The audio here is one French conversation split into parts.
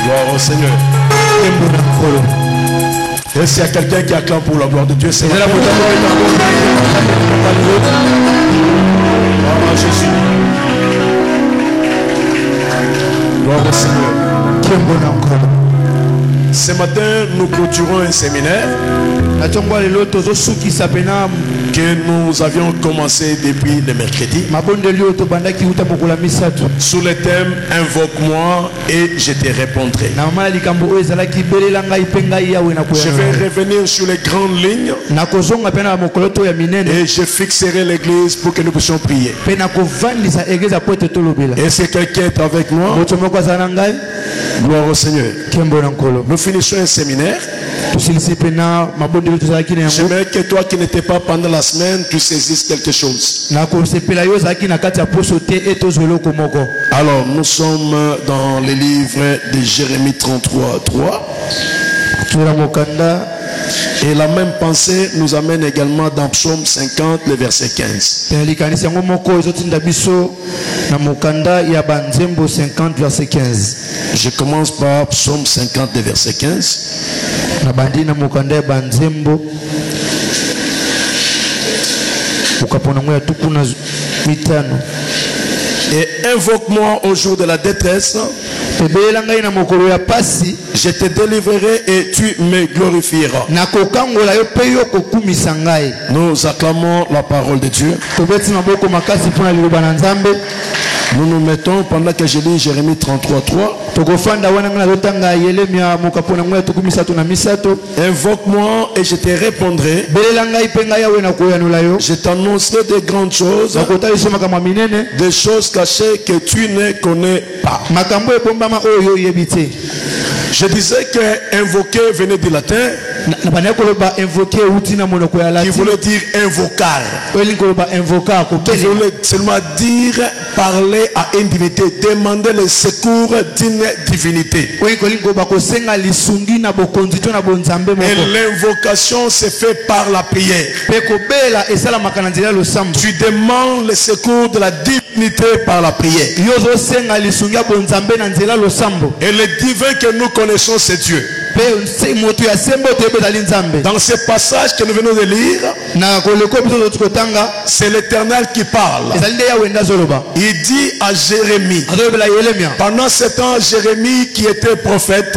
Gloire au Seigneur. Et s'il y a quelqu'un qui acclame pour la gloire de Dieu, c'est Jésus. Gloire au Seigneur. Ce matin, nous clôturons un séminaire que nous avions commencé depuis le mercredi sous le thème Invoque-moi et je te répondrai. Je vais revenir sur les grandes lignes et je fixerai l'église pour que nous puissions prier. Et si quelqu'un est avec moi, gloire au Seigneur. Nous finissons un séminaire. J'aimerais que toi qui n'étais pas pendant la semaine, tu saisisses quelque chose. Alors, nous sommes dans les livres de Jérémie 33:3. Et la même pensée nous amène également dans Psaume 50, le verset 15. Je commence par Psaume 50, le verset 15. Et invoque-moi au jour de la détresse. Je te délivrerai et tu me glorifieras. Nous acclamons la parole de Dieu. Nous nous mettons pendant que je lis Jérémie 33:3. Invoque-moi et je te répondrai. Je t'annoncerai de grandes choses, des choses cachées que tu ne connais pas. Je disais que invoquer venait du latin, qui voulait dire invocar, qui voulait seulement dire parler à une divinité, demander le secours d'une divinité. Et l'invocation se fait par la prière. Tu demandes le secours de la divinité par la prière. Et le divin que nous connaissons, c'est Dieu. Dans ce passage que nous venons de lire, c'est l'Éternel qui parle. Il dit à Jérémie, pendant ce temps, Jérémie qui était prophète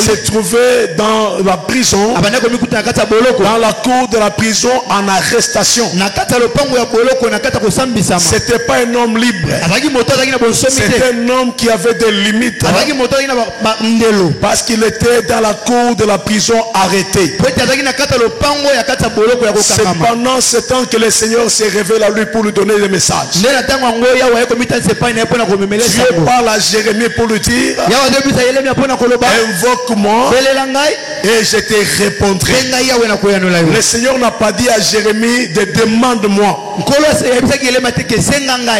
se trouvait dans la prison, dans la cour de la prison en arrestation. C'était pas un homme libre, c'était un homme qui avait des limites, parce qu'il était dans la cour de la prison arrêté. C'est pendant ce temps que le Seigneur s'est révélé à lui pour lui donner des messages. Dieu parle à Jérémie pour lui dire, invoque-moi et je te répondrai. Le Seigneur n'a pas dit à Jérémie de demande-moi,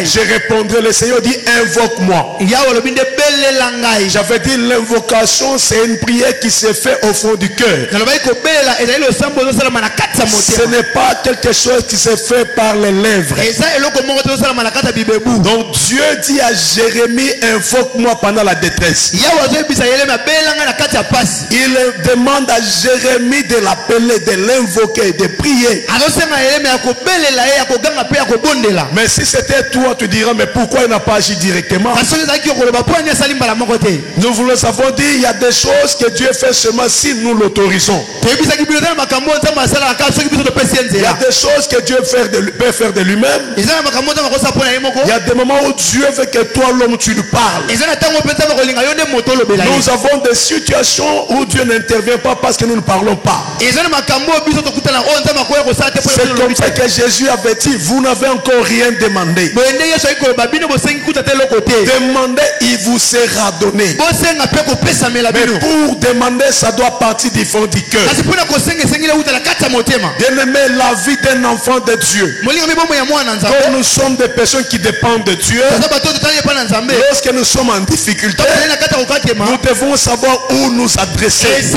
je répondrai. Le Seigneur dit invoque-moi. J'avais dit l'invocation, c'est une prière qui se fait au fond du cœur. Ce n'est pas quelque chose qui se fait par les lèvres. Donc Dieu dit à Jérémie, invoque-moi pendant la détresse. Il demande à Jérémie de l'appeler, de l'invoquer, de prier. Mais si c'était toi, tu diras, mais pourquoi il n'a pas agi directement? Nous vous le savons dit, il y a des choses que Dieu fait seulement si nous l'autorisons. Il y a des choses que Dieu peut faire de lui-même. Il y a des moments où Dieu veut que toi, l'homme, tu lui parles. Nous avons des situations où Dieu n'intervient pas parce que nous ne parlons pas. C'est comme ça que Jésus avait dit, vous n'avez encore rien demandé. Demandez, il vous sera donné. Mais pour demander, ça doit partir du fond du cœur. Bien-aimé, la vie d'un enfant de Dieu, quand nous sommes des personnes qui dépendent de Dieu, lorsque nous sommes en difficulté, nous devons savoir où nous adresser. C'est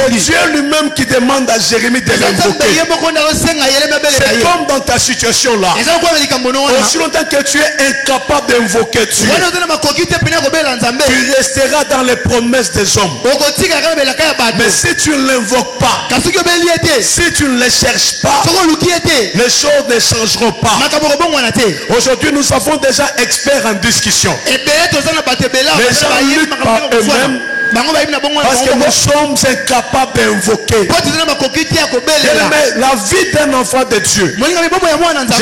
Dieu lui-même qui demande à Jérémie de l'invoquer. C'est comme dans ta situation là. Aussi longtemps que tu es incapable d'invoquer Dieu, tu resteras dans les promesses des hommes. Mais si tu ne l'invoques pas, si tu ne les cherches pas, les choses ne changeront pas. Aujourd'hui, nous avons déjà experts en discussion. Les gens luttent par eux-mêmes parce que nous sommes incapables d'invoquer. La vie d'un enfant de Dieu, je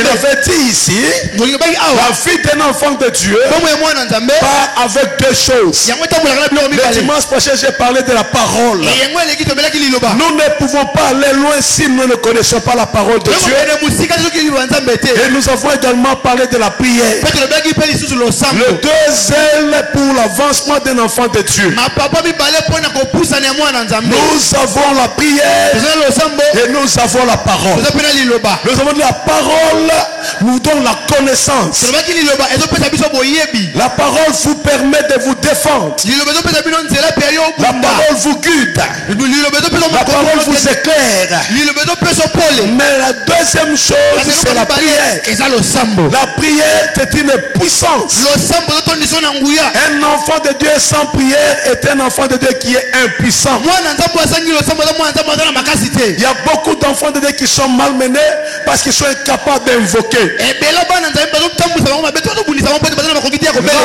l'avais dit ici, la vie d'un enfant de Dieu part avec deux choses. Le dimanche prochain, j'ai parlé de la parole. Nous ne pouvons pas aller loin si nous ne connaissons pas la parole de Dieu. Et nous avons également parlé de la prière. Le deux ailes pour l'avancement d'un enfant de Dieu. Nous avons la prière et nous avons la parole. Nous avons la parole, nous donne la connaissance. La parole vous permet de vous défendre. La parole vous guide. La parole vous éclaire. Mais la deuxième chose, c'est la prière. La prière, c'est une puissance. Un enfant de Dieu sans prière est un enfant de Dieu qui est impuissant. Il y a beaucoup d'enfants de Dieu qui sont malmenés parce qu'ils sont incapables d'invoquer.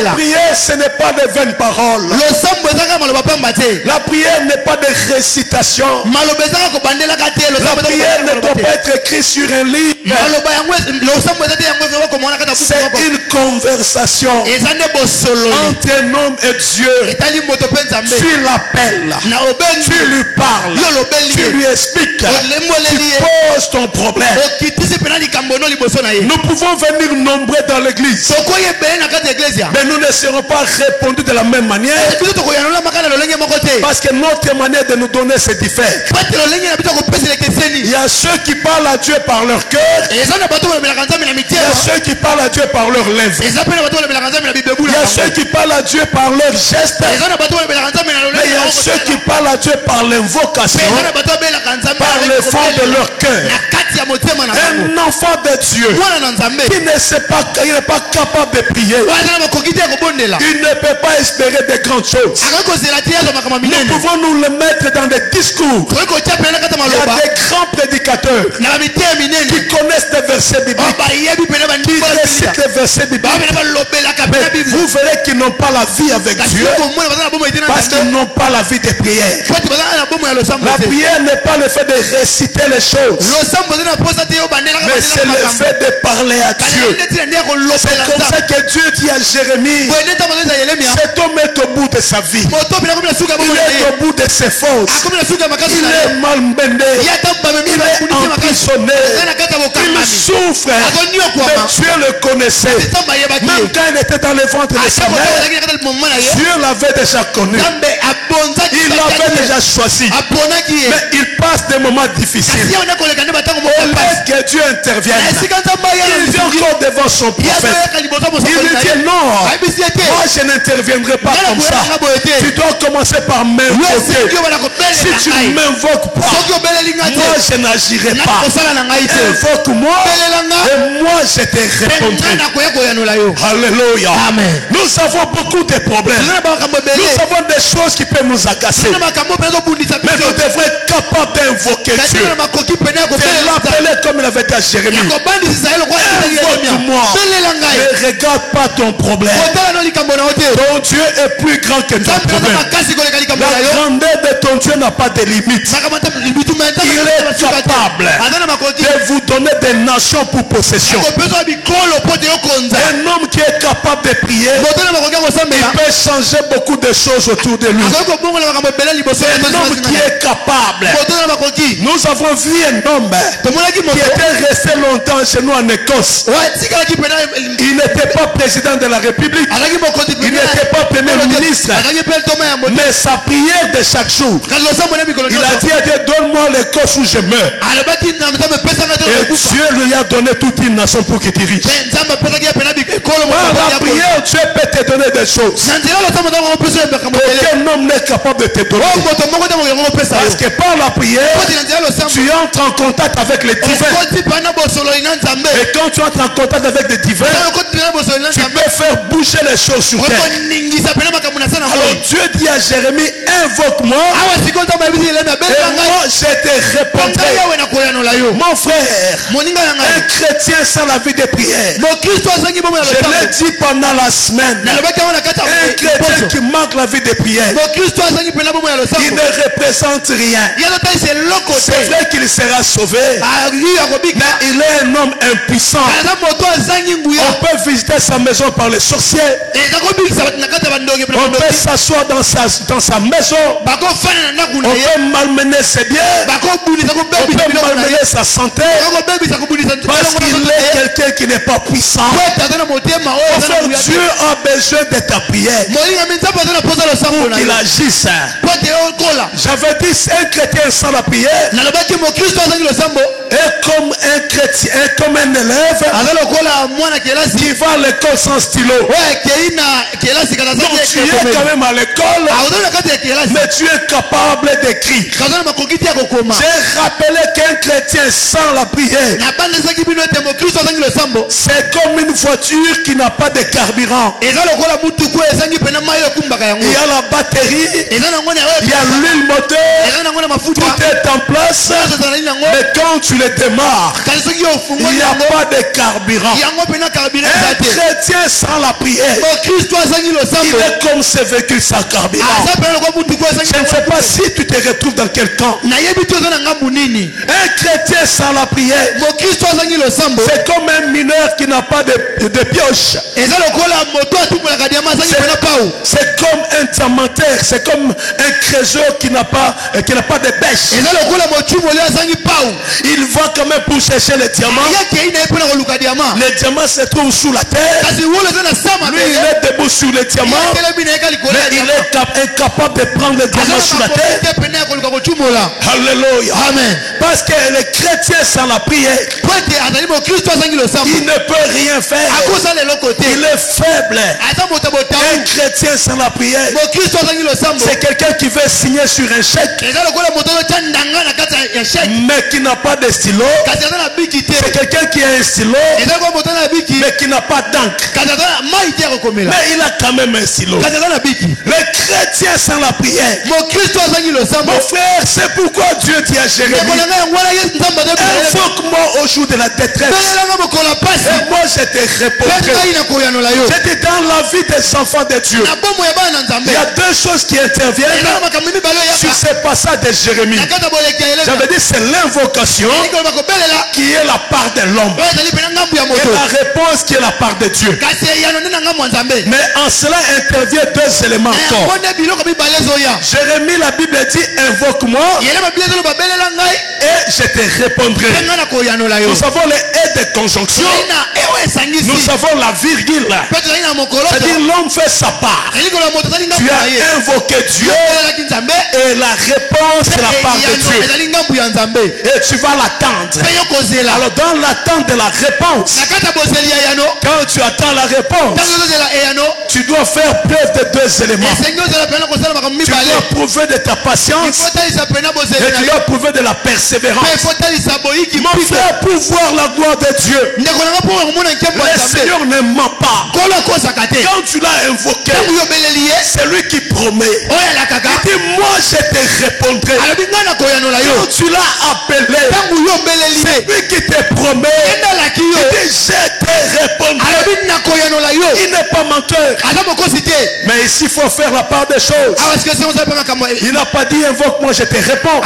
La prière, ce n'est pas de vaines paroles. La prière n'est pas de récitation. La prière ne doit pas être écrite sur un livre. C'est une conversation entre un homme et Dieu. Tu l'appelles, tu lui parles, tu lui expliques, tu poses ton problème. Nous pouvons venir nombreux dans l'église, mais nous ne serons pas répondus de la même manière, parce que notre manière de nous donner c'est différent. Il y a ceux qui parlent à Dieu par leur cœur, il y a ceux qui parlent à Dieu par leurs lèvres, il y a ceux qui parlent à Dieu par leurs gestes, mais il y a ceux qui parlent à Dieu par l'invocation, par le fond de leur cœur. Un enfant de Dieu qui ne sait pas, il n'est pas capable de prier, il ne peut pas espérer de grandes choses. Nous pouvons nous le mettre dans des discours. Il y a des grands prédicateurs qui connaissent des versets bibliques, qui récitent les versets bibliques, mais vous verrez qu'ils n'ont pas la vie avec Dieu parce qu'ils n'ont pas la vie de prière. La prière n'est pas le fait de réciter les choses, mais c'est le fait de parler à Dieu. C'est comme ça que Dieu dit à Jérémie, cet homme est au bout de sa vie, il est au bout de ses forces, il est malmené, il est emprisonné, il souffre. Mais Dieu le connaissait, même quand il était dans le ventre de sa mère. Dieu l'avait déjà connu, il l'avait déjà choisi, mais il passe des moments difficiles. Au lieu que Dieu intervienne, il vient encore devant son prophète, il lui dit non, moi je n'interviendrai pas comme ça, tu dois commencer par m'invoquer. Si tu ne m'invoques pas, moi je n'agirai pas. Invoque-moi et moi je te répondrai. Alléluia. Nous avons beaucoup de problèmes, nous avons des choses qui peuvent nous agacer, mais nous devons être capables d'invoquer Dieu, de l'appeler comme il avait dit à Jérémie. Invoque-moi, ne regarde pas ton problème. Ton Dieu est plus grand que ton problème. La grandeur de ton Dieu n'a pas de limite. Il est capable de vous donner des nations pour possession. Un homme qui est capable de prier, il peut changer beaucoup de choses autour de lui. Un homme qui est capable. Nous avons vu un homme qui était resté longtemps chez nous en Écosse. Il n'était pas président de la République, il n'était pas premier ministre, mais sa prière de chaque jour, il a dit à Dieu, donne-moi l'Écosse où je meurs. Et Dieu lui a donné toute une nation pour qu'il dirige. Par la prière, Dieu peut te donner des choses. Aucun homme n'est capable de te donner. Parce que par la prière, tu entres en contact avec les divins. Et quand tu entres en contact avec les divins, tu peux faire bouger les choses sur terre. Alors Dieu dit à Jérémie, invoque-moi et moi je te répondrai. Mon frère, un chrétien sans la vie de prière, je l'ai dit pendant la semaine, un chrétien qui manque la vie de prière, il ne représente rien. C'est vrai qu'il sera sauvé, mais il est un homme impuissant. On peut visiter sa maison par les sorciers. On peut s'asseoir dans sa maison. On peut malmener ses biens. On peut malmener sa santé. Parce qu'il est quelqu'un qui n'est pas puissant. Enfin, Dieu a besoin de ta prière pour qu'il agisse. J'avais dit un chrétien sans la prière est comme un chrétien, comme un élève qui va à l'école sans stylo. Donc tu es quand même à l'école, mais tu es capable d'écrire. J'ai rappelé qu'un chrétien sans la prière, c'est comme une voiture qui n'a pas de carburant. Il y a la batterie, il y a l'huile moteur, tout est en place, mais quand tu le démarres, il n'y a pas de carburant. Un chrétien sans la prière, il est comme ce véhicule sans carburant. Je ne sais pas si tu te retrouves dans quel camp. Un chrétien sans la prière, c'est comme un mineur qui n'a pas de pioche. C'est comme un diamantaire, c'est comme un trésor qui n'a pas de bêche. Il va quand même pour chercher les diamants. Les diamants se trouvent sous la terre. Lui, il est debout sur les diamants, mais il est incapable de prendre les diamants sur la terre. Alléluia. Amen. Parce que les chrétiens sans la prière, il ne peut rien faire. Il est faible. Un chrétien sans la prière, c'est quelqu'un qui veut signer sur un chèque, mais qui n'a pas de stylo. C'est quelqu'un qui a un stylo, mais qui n'a pas d'encre. Mais il a quand même un stylo. Les chrétiens sans la prière, mon frère, c'est pourquoi Dieu dit à Jérémie, invoque-moi au jour de la détresse et moi je te répondrai. J'étais dans la vie des enfants de Dieu. Il y a deux choses qui interviennent sur ce passage de Jérémie. J'avais dit c'est l'invocation qui est la part de l'homme et la réponse qui est la part de Dieu. Mais en cela intervient deux éléments encore. Jérémie, la Bible dit invoque-moi et je te répondrai. Nous avons les et de conjonction. Nous avons la virgule. C'est-à-dire l'homme fait sa part. Tu as invoqué Dieu et la réponse est la part de Dieu. Et tu vas l'attendre. Alors dans l'attente de la réponse, quand tu attends la réponse, tu dois faire preuve de deux éléments. Tu dois prouver de ta patience et tu dois prouver de la persévérance. Mon frère, pour voir la gloire de Dieu, le Seigneur ne ment pas. Quand tu l'as invoqué, c'est lui qui promet. Il dit moi je te répondrai. Quand tu l'as appelé, c'est lui qui te promet. Il dit je te répondrai. Il n'est pas menteur. Mais ici il faut faire la part des choses. Il n'a pas dit invoque-moi je te réponds.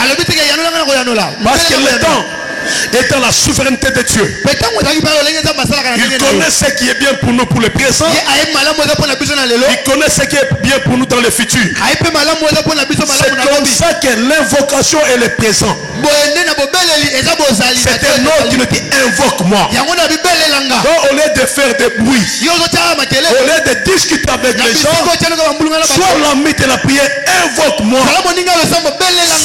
Parce que le temps est dans la souveraineté de Dieu. Il connaît ce qui est bien pour nous pour le présent. Il connaît ce qui est bien pour nous dans le futur. C'est comme ça que l'invocation est le présent. C'est un autre qui nous dit invoque-moi. Donc au lieu de faire des bruits, au lieu de discuter avec les gens, sois l'ami de la prière, invoque-moi.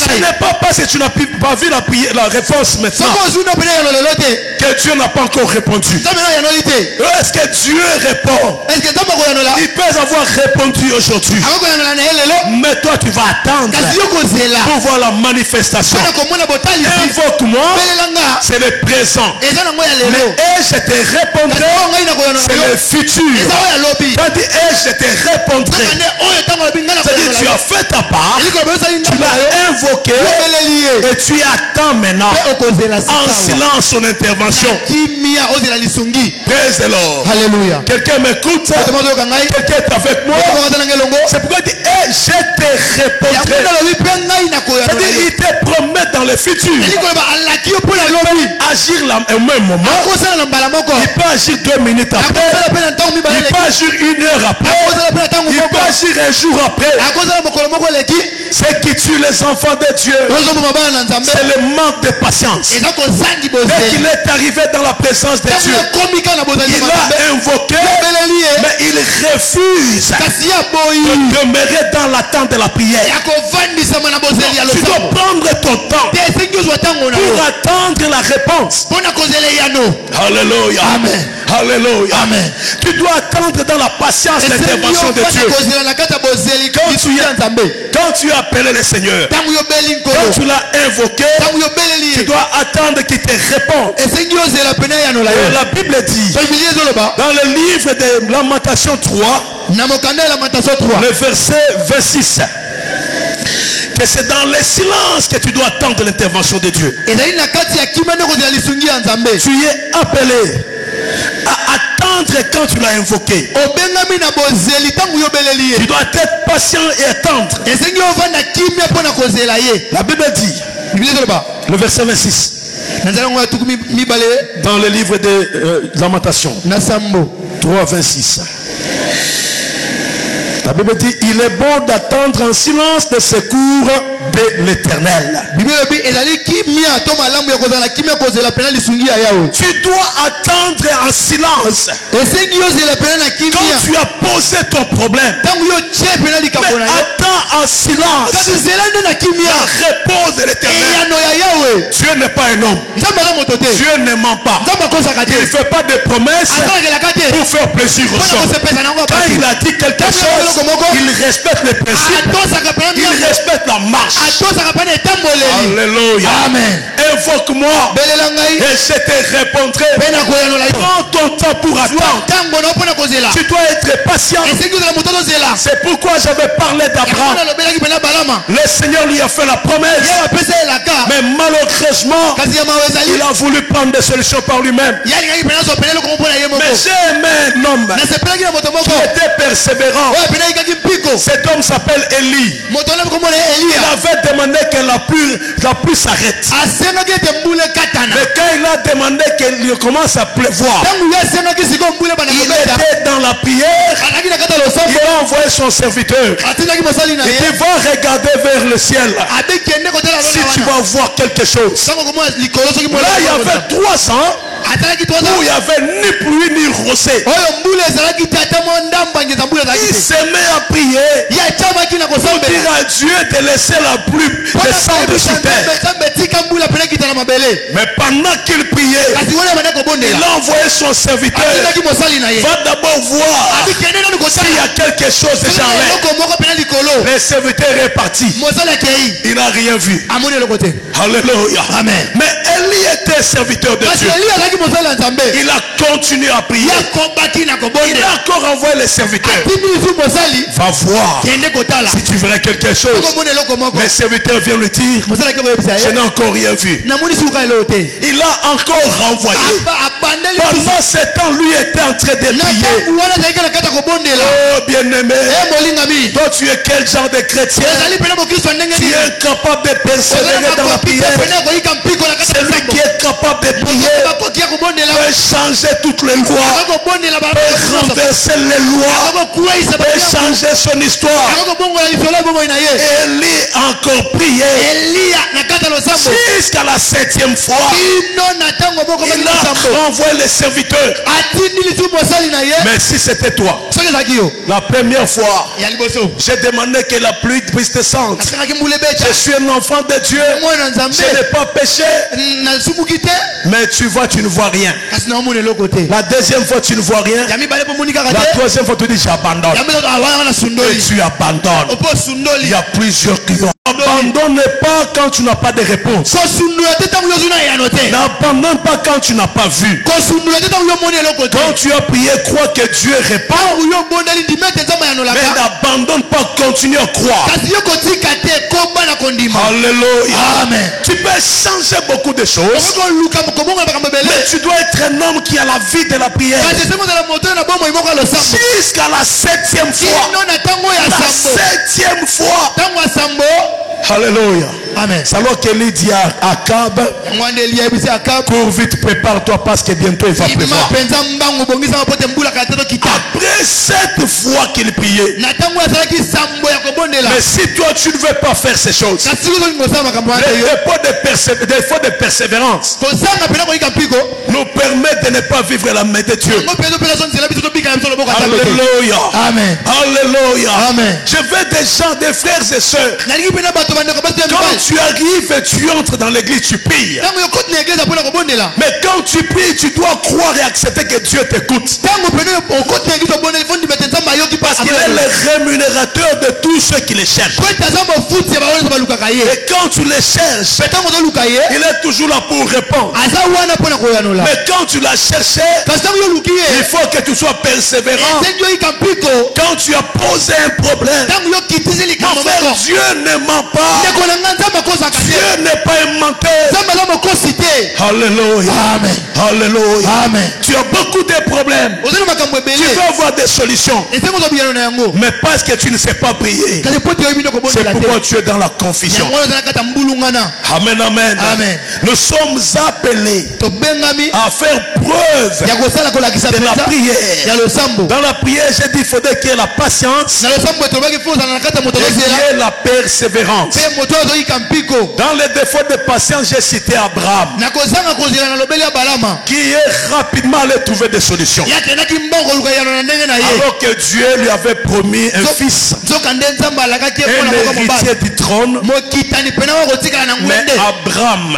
Ce n'est pas parce que tu n'as pas vu la réponse maintenant que Dieu n'a pas encore répondu. Est-ce que Dieu répond? Il peut avoir répondu aujourd'hui, mais toi tu vas attendre pour voir la manifestation. Invoque-moi, c'est le présent. Mais je te répondrai, c'est le futur. Quand dit je te répondrai, c'est-à-dire tu as fait ta part, tu l'as invoqué et tu attends maintenant en silence son intervention. Praise the Lord. Alléluia. Quelqu'un m'écoute? Quelqu'un est avec moi? C'est pourquoi il dit je te répondrai. C'est-à-dire il te promet dans le futur. Il peut agir au même moment. Il peut agir 2 minutes après. Il peut agir 1 heure après. Il peut agir un jour après. C'est qui tue les enfants de Dieu, c'est le manque de patience. Dès qu'il est arrivé dans la présence de Dieu, il a invoqué, mais il refuse de demeurer dans l'attente de la prière. Tu dois prendre ton temps pour attendre la réponse. Alléluia. Amen. Alléluia. Amen. Tu dois attendre dans la patience l'intervention de Dieu. Quand tu as appelé le Seigneur, quand tu l'as invoqué, tu dois attendre qu'il te réponde. Et la Bible dit dans le livre de Lamentation 3, le verset 26, que c'est dans le silence que tu dois attendre l'intervention de Dieu. Tu es appelé à attendre quand tu l'as invoqué. Tu dois être patient et attendre. La Bible dit, le verset 26, dans le livre de Lamentation 3, 26. La Bible dit, il est bon d'attendre en silence le secours de l'Éternel. Tu dois attendre en silence. Quand tu as posé ton problème, mais attends en silence la réponse de l'Éternel. Dieu n'est pas un homme. Dieu ne ment pas. Il ne fait pas de promesses pour faire plaisir aux gens. Quand il a dit quelque chose, il respecte les principes, il respecte la marche. Alléluia. Amen. Invoque-moi et je te répondrai. Prends ton temps pour attendre. Tu dois être patient. C'est pourquoi j'avais parlé d'Abraham. Le Seigneur lui a fait la promesse, mais malheureusement il a voulu prendre des solutions par lui-même. Mais j'ai aimé un homme qui était persévérant. Cet homme s'appelle Élie. Il avait demandé que la pluie s'arrête. Mais quand il a demandé qu'il commence à pleuvoir, il était dans la prière. Il a envoyé son serviteur. Il dit, va regarder vers le ciel si tu vas voir quelque chose. Là il y avait 3 ans où il n'y avait ni pluie ni rosée. Il se met à prier pour dire à Dieu de laisser la pluie descendre sur terre. Mais pendant qu'il priait, il a envoyé son serviteur. Va d'abord voir s'il y a quelque chose de genre. Le serviteur est parti. Il n'a rien vu. Alléluia. Amen. Mais Élie était serviteur de Dieu. Il a continué à prier. Il a encore envoyé les serviteurs. Va voir si tu verrais quelque chose. Les serviteurs viennent lui dire, je n'ai encore rien vu. Il a encore renvoyé. Pendant ce temps, lui était en train de prier. Oh bien-aimé, toi tu es quel genre de chrétien? Tu es incapable de persévérer dans la prière. Celui qui est capable de prier peut changer toutes les lois, peut renverser les lois, peut changer son histoire. Élie a encore prié jusqu'à la 7e fois. Il a renvoyé les serviteurs. Mais si c'était toi, la première fois, j'ai demandé que la pluie puisse descendre. Je suis un enfant de Dieu. Je n'ai pas péché. Mais tu vois, tu ne vois rien. La deuxième fois, tu ne vois rien. La troisième fois, tu dis j'abandonne. Et tu abandonnes. Il y a plusieurs clients. N'abandonne pas quand tu n'as pas de réponse. N'abandonne pas quand tu n'as pas vu. Quand tu as prié, crois que Dieu répond. Mais n'abandonne pas, continue à croire. Alléluia. Amen. Tu peux changer beaucoup de choses. Mais tu dois être un homme qui a la vie de la prière. Jusqu'à la 7e fois. La 7e fois. Alléluia. Amen. C'est alors qu'Élie dit à Akab, cours vite, prépare-toi parce que bientôt il va pleuvoir. Après 7 fois qu'il priait. Mais si toi tu ne veux pas faire ces choses, des fois de persévérance nous permet de ne pas vivre la main de Dieu. Alléluia. Amen. Alléluia. Amen. Je veux des gens, des frères et sœurs. Quand tu arrives et tu entres dans l'église, tu pries. Mais quand tu pries, tu dois croire et accepter que Dieu t'écoute. Parce qu'il est le rémunérateur de tous ceux qui les cherchent. Et quand tu les cherches, il est toujours là pour répondre. Mais quand tu l'as cherché, il faut que tu sois persévérant. Quand tu as posé un problème, mon frère, Dieu ne ment pas. Dieu n'est pas un menteur. Alléluia. Amen. Alléluia. Amen. Tu as beaucoup de problèmes. Tu veux avoir des solutions. Mais parce que tu ne sais pas prier, c'est pourquoi tu es dans la confusion. Amen, amen. Amen. Nous sommes appelés à faire preuve de la prière. Dans la prière, j'ai dit qu'il faudrait qu'il y ait la patience et qu'il y ait la persévérance. Dans les défauts de patience, j'ai cité Abraham, qui est rapidement allé trouver des solutions. Alors que Dieu lui avait promis un fils, un héritier du trône. Mais Abraham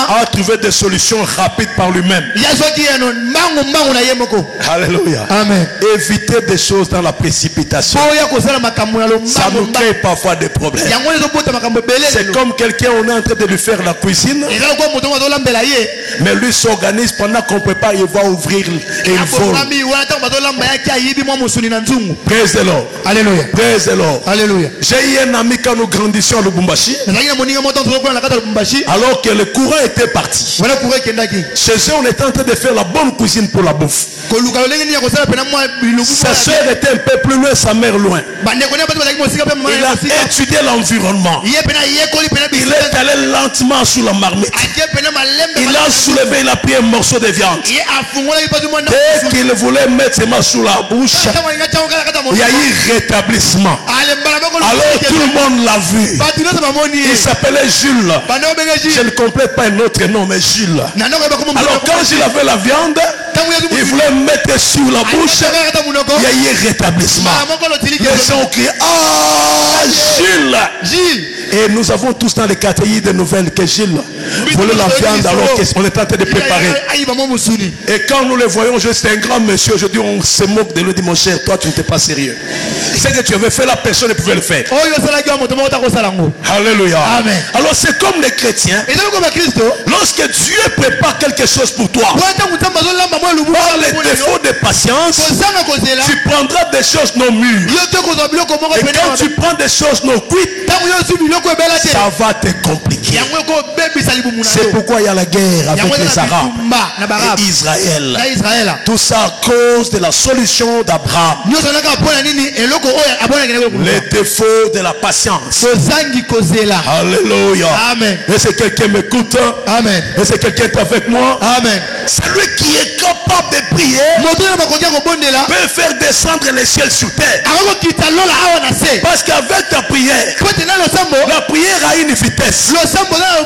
a trouvé des solutions rapides par lui-même. Alléluia. Amen. Éviter des choses dans la précipitation, ça nous crée parfois des problèmes. C'est comme quelqu'un, on est en train de lui faire la cuisine, mais lui s'organise pendant qu'on prépare, il va ouvrir et il vole. Praise the Lord. Alléluia. Praise the Lord. Alléluia. J'ai eu un ami quand nous grandissions à Lubumbashi, alors que le courant était parti. Chez eux, on était en train de faire la bonne cuisine pour la bouffe. Sa soeur était un peu plus loin, sa mère loin. Il a étudié l'environnement. Il est allé lentement sous la marmite. Il a soulevé, il a pris un morceau de viande. Dès qu'il voulait mettre ses mains sous la bouche, il y a eu rétablissement. Alors tout le monde l'a vu. Il s'appelait Jules. Je ne complète pas un autre nom, mais Jules. Alors quand Jules avait la viande, il voulait mettre sur la bouche, il y a eu rétablissement. Les gens ont crié, ah, Jules. Et nous avons tous dans les quartiers de nouvelles que Gilles voulait la viande alors qu'on est en train de préparer. Et quand nous le voyons, c'est un grand monsieur, je dis, on se moque de lui, dit, mon cher, toi tu n'étais pas sérieux. C'est que tu avais fait, la personne ne pouvait le faire. Alléluia. Amen. Alors c'est comme les chrétiens. Lorsque Dieu prépare quelque chose pour toi, Par les défauts de patience, tu prendras des choses non mûres. Et quand tu prends des choses non cuites, ça va te compliquer. C'est pourquoi il y a la guerre avec les Arabes et Israël. Tout ça à cause de la solution d'Abraham. Les défauts de la patience. Alléluia. Amen. Est-ce que quelqu'un m'écoute? Amen. Est-ce que quelqu'un est avec moi? Amen. Celui qui est capable de prier peut faire descendre les ciels sur terre. Parce qu'avec ta prière, la prière a une vitesse.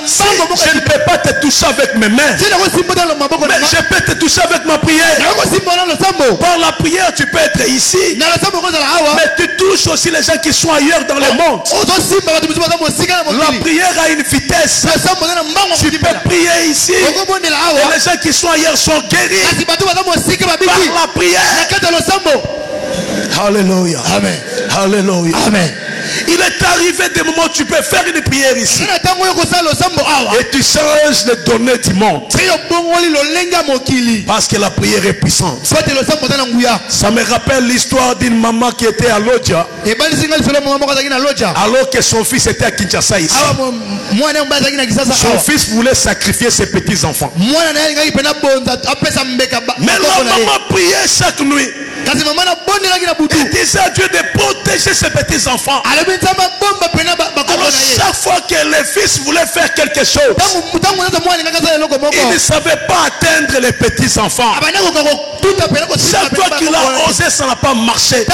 Si je ne peux pas te toucher avec mes mains, mais je peux te toucher avec ma prière. Par la prière, tu peux être ici, mais tu touches aussi les gens qui sont ailleurs dans le monde. La prière a une vitesse. Tu peux prier ici et les gens qui sont ailleurs sont guéris par la prière. Alléluia. Amen. Alléluia. Amen. Il est arrivé des moments où tu peux faire une prière ici et tu changes les données du monde parce que la prière est puissante. Ça me rappelle l'histoire d'une maman qui était à Lodja alors que son fils était à Kinshasa ici. Son fils voulait sacrifier ses petits enfants, mais la maman priait chaque nuit et disait à Dieu de protéger ses petits enfants. Alors chaque fois que le fils voulait faire quelque chose, il ne savait pas atteindre les petits enfants. Chaque fois qu'il a osé, ça n'a pas marché. Et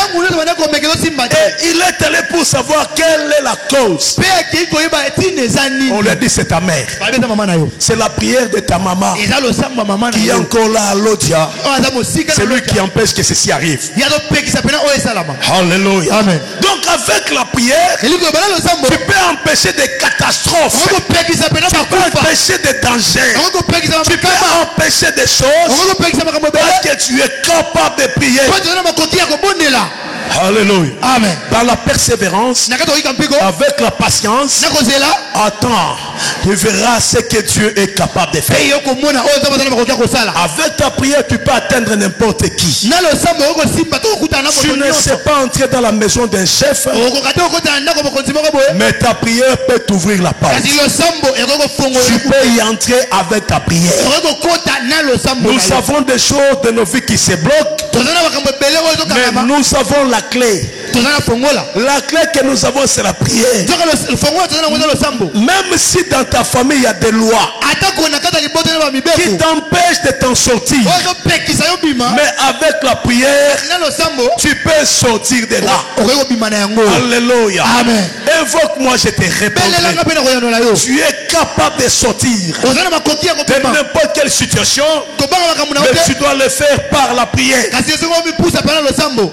il est allé pour savoir quelle est la cause. On lui a dit: c'est ta mère. C'est la prière de ta maman qui est encore là à Lodja. C'est lui qui empêche que ceci arrive. Alléluia. Amen. Donc avec la prière, tu peux empêcher des catastrophes, tu peux empêcher des dangers, tu peux empêcher des choses parce que tu es capable de prier. Alléluia. Amen. Par la persévérance, avec la patience, attends, tu verras ce que Dieu est capable de faire. Avec ta prière, tu peux atteindre n'importe qui. Tu ne sais pas entrer dans la maison d'un chef, mais ta prière peut t'ouvrir la porte. Tu peux y entrer avec ta prière. Nous avons des choses de nos vies qui se bloquent, mais nous avons la clé. La clé que nous avons, c'est la prière. Même si dans ta famille il y a des lois qui t'empêchent de t'en sortir, mais avec la prière tu peux sortir de là. Alléluia. Amen. Invoque-moi, je te répondrai. Tu es capable de sortir de n'importe quelle situation, mais tu dois le faire par la prière.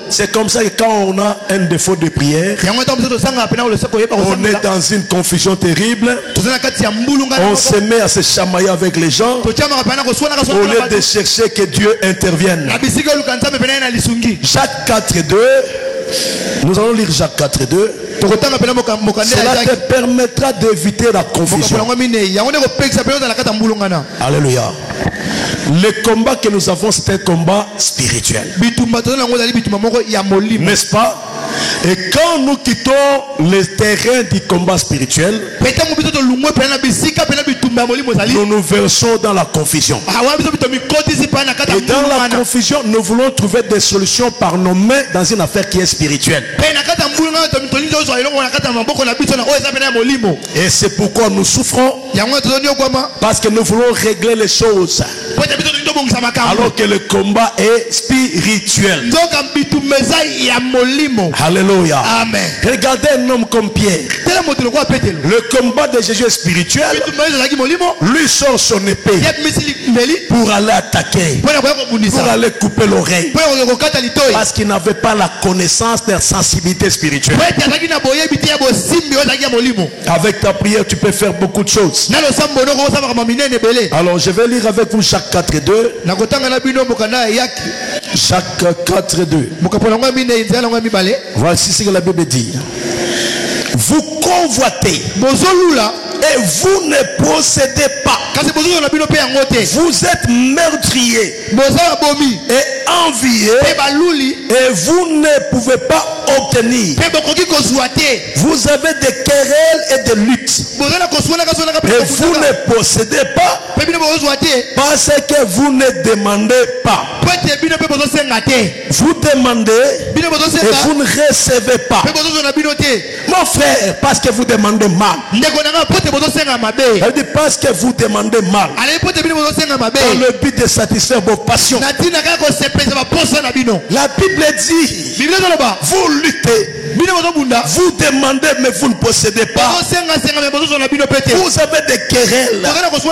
C'est comme ça que quand on a un défaut de prière, on est dans une confusion terrible. On se met à se chamailler avec les gens au lieu de chercher que Dieu intervienne. Jacques 4:2. Nous allons lire Jacques 4:2. Cela te permettra d'éviter la confusion. Alléluia. Le combat que nous avons, c'est un combat spirituel, n'est-ce pas? Et quand nous quittons le terrain du combat spirituel, nous nous versons dans la confusion. Et dans la confusion, nous voulons trouver des solutions par nos mains dans une affaire qui est spirituelle. Et c'est pourquoi nous souffrons, parce que nous voulons régler les choses alors que le combat est spirituel. Alléluia. Amen. Regardez un homme comme Pierre. Le combat de Jésus est spirituel. Lui sort son épée pour aller attaquer, pour aller couper l'oreille, parce qu'il n'avait pas la connaissance de la sensibilité spirituelle. Avec ta prière, tu peux faire beaucoup de choses. Alors je vais lire avec vous Jacques 4:2. Jacques 4:2. Voici ce que la Bible dit. Vous convoitez et vous ne possédez pas. Vous êtes meurtriers et enviés et vous ne pouvez pas obtenir. Vous avez des querelles et des luttes et vous ne possédez pas parce que vous ne demandez pas. Vous demandez et vous ne recevez pas. Mon frère, parce que vous demandez mal. Elle dit parce que vous demandez mal dans le but de satisfaire vos passions. La Bible dit vous luttez, vous demandez mais vous ne possédez pas. Vous avez des querelles, vous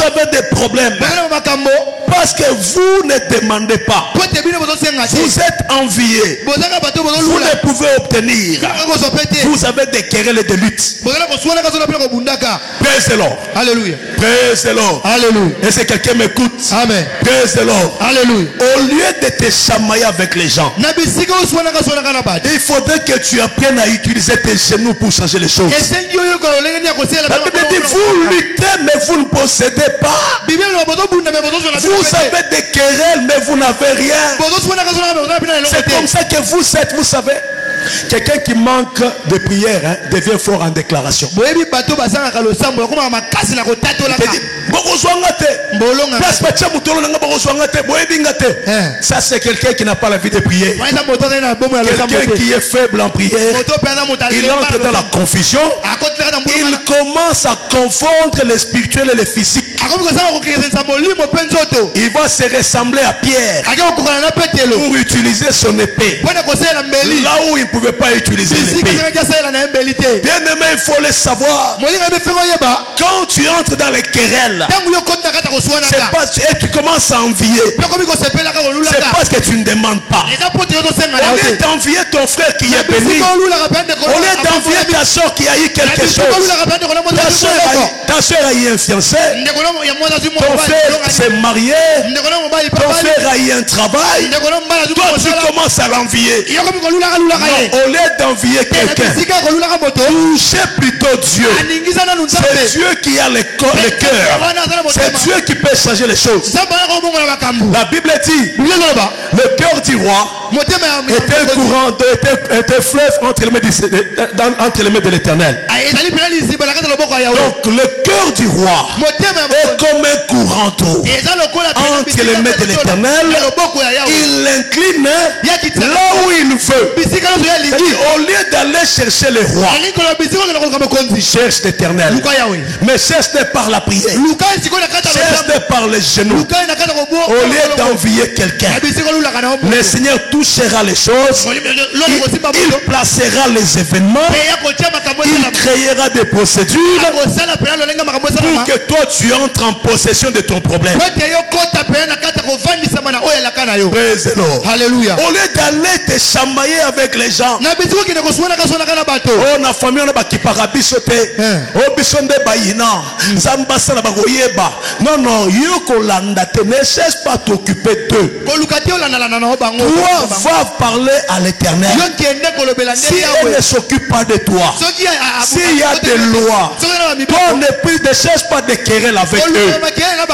avez des problèmes parce que vous ne demandez pas. Vous êtes enviés, vous ne pouvez obtenir. Vous avez des querelles et des luttes. Praise the Lord. Alléluia. Praise the Lord. Alléluia. Et si quelqu'un m'écoute, amen. Praise the Lord. Alléluia. Au lieu de te chamailler avec les gens, il faudrait que tu apprennes à utiliser tes genoux pour changer les choses. La Bible dit vous luttez mais vous ne possédez pas. Vous avez des querelles mais vous n'avez rien. C'est comme ça que vous êtes, vous savez. Quelqu'un qui manque de prière devient fort en déclaration. Ça c'est quelqu'un qui n'a pas la vie de prier. Quelqu'un qui est faible en prière, il entre dans la confusion. Il commence à confondre le spirituel et le physique. Il va se ressembler à Pierre pour utiliser son épée là où il ne pouvait pas utiliser l'épée. Bien aimé, il faut le savoir. Quand tu entres dans les querelles, c'est parce que tu commences à envier. C'est parce que tu ne demandes pas. Au lieu d'envier ton frère qui est béni, au lieu d'envier ta soeur qui a eu quelque chose, ta soeur a eu un fiancé, ton frère s'est marié, ton frère a eu un travail, toi tu commences à l'envier. Non, au lieu d'envier quelqu'un, touchez plutôt Dieu. C'est Dieu qui a le cœur. C'est Dieu qui peut changer les choses. La Bible dit le cœur du roi était un courant, était fleuve entre les mains de l'Éternel. Donc le cœur du roi est comme un courant d'eau entre les mains de l'Éternel. Il l'incline là où il veut. Au lieu d'aller chercher le roi, cherche l'Éternel. Mais cherche par la prière, cherche par les genoux. Au lieu d'envier quelqu'un, le Seigneur touchera les choses, il placera les événements, il créera des procédures pour que toi tu entres en possession de ton problème. Praise the Lord. Alléluia. Au lieu d'aller te chamailler avec les gens, oh na famille on a qui parabisote, oh bisonde bayina, zambasa na bagoyeba. Non non, yo kolanda te, ne cherche pas t'occuper d'eux. Toi va parler à l'Éternel. Si elle ne s'occupe pas de toi, s'il y a des lois, toi ne cherche pas de querelles avec eux.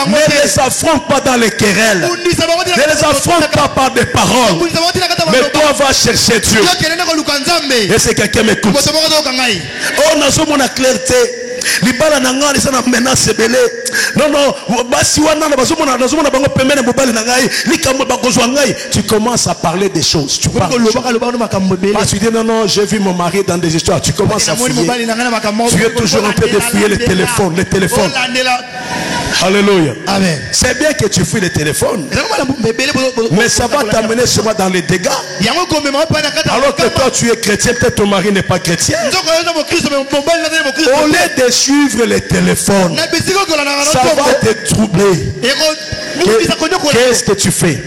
Ne les affronte pas dans les querelles. Ne les affronte pas par des paroles. Mais toi va chercher Dieu. Et c'est quelqu'un m'écoute. Oh, nous sommes en clarté. Libala nanga les na menace belé. Non non, basi wana na bazomona bango pemene mobali nangai, likambo bakozwa ngai. Tu commences à parler des choses. Tu parles. Tu dis non non, j'ai vu mon mari dans des histoires. Tu commences à fouiller. Tu es toujours en train de fouiller les téléphones, Alléluia. Amen. C'est bien que tu fouilles les téléphones, mais ça va t'amener souvent dans les dégâts. Alors que toi tu es chrétien, peut-être ton mari n'est pas chrétien. Au lieu de suivre les téléphones, ça va te troubler. Qu'est-ce que tu fais?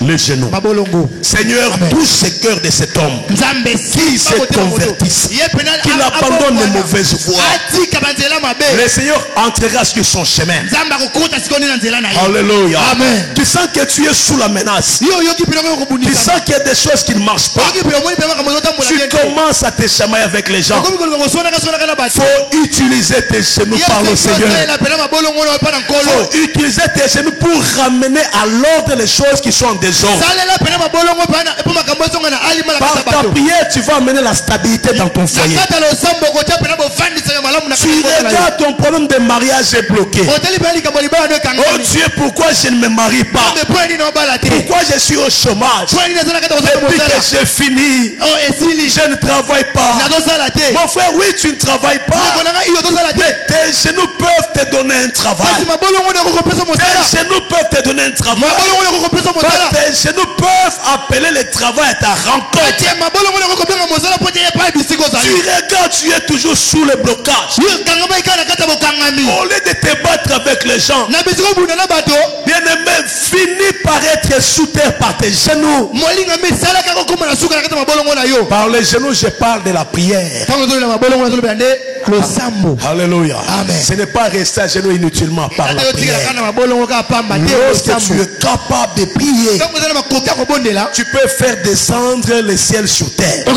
Les genoux. Seigneur, touche ce cœur de cet homme qui se convertisse, qu'il abandonne les mauvaises voies. Le Seigneur entrera sur son chemin. Alléluia. Amen. Tu sens que tu es sous la menace. Tu sens qu'il y a des choses qui ne marchent pas. Tu commences à te chamailler avec les gens. Il faut utiliser tes genoux par le Seigneur. Il faut utiliser tes genoux pour ramener à l'ordre les choses qui sont en désordre. Par ta prière, tu vas amener la stabilité dans ton foyer. Tu regardes, ton problème de mariage est bloqué. Oh Dieu, pourquoi je ne me marie pas? Pourquoi je suis au chômage? Depuis que j'ai fini, je ne travaille pas. Mon frère, oui, tu ne travailles pas. Mais tes genoux peuvent te donner un travail. Tes genoux peuvent te donner un travail. Tes genoux peuvent appeler le travail à ta rencontre. Tu regardes, tu es toujours sous le blocage. Au lieu de te battre avec les gens, bien-aimé, finis par être sous terre par tes genoux. Par les genoux, je parle de la prière. Alléluia. Amen. Ce n'est pas rester à genoux inutilement par la prière. Lorsque tu es capable de prier, tu peux faire descendre le ciel sur terre. Tu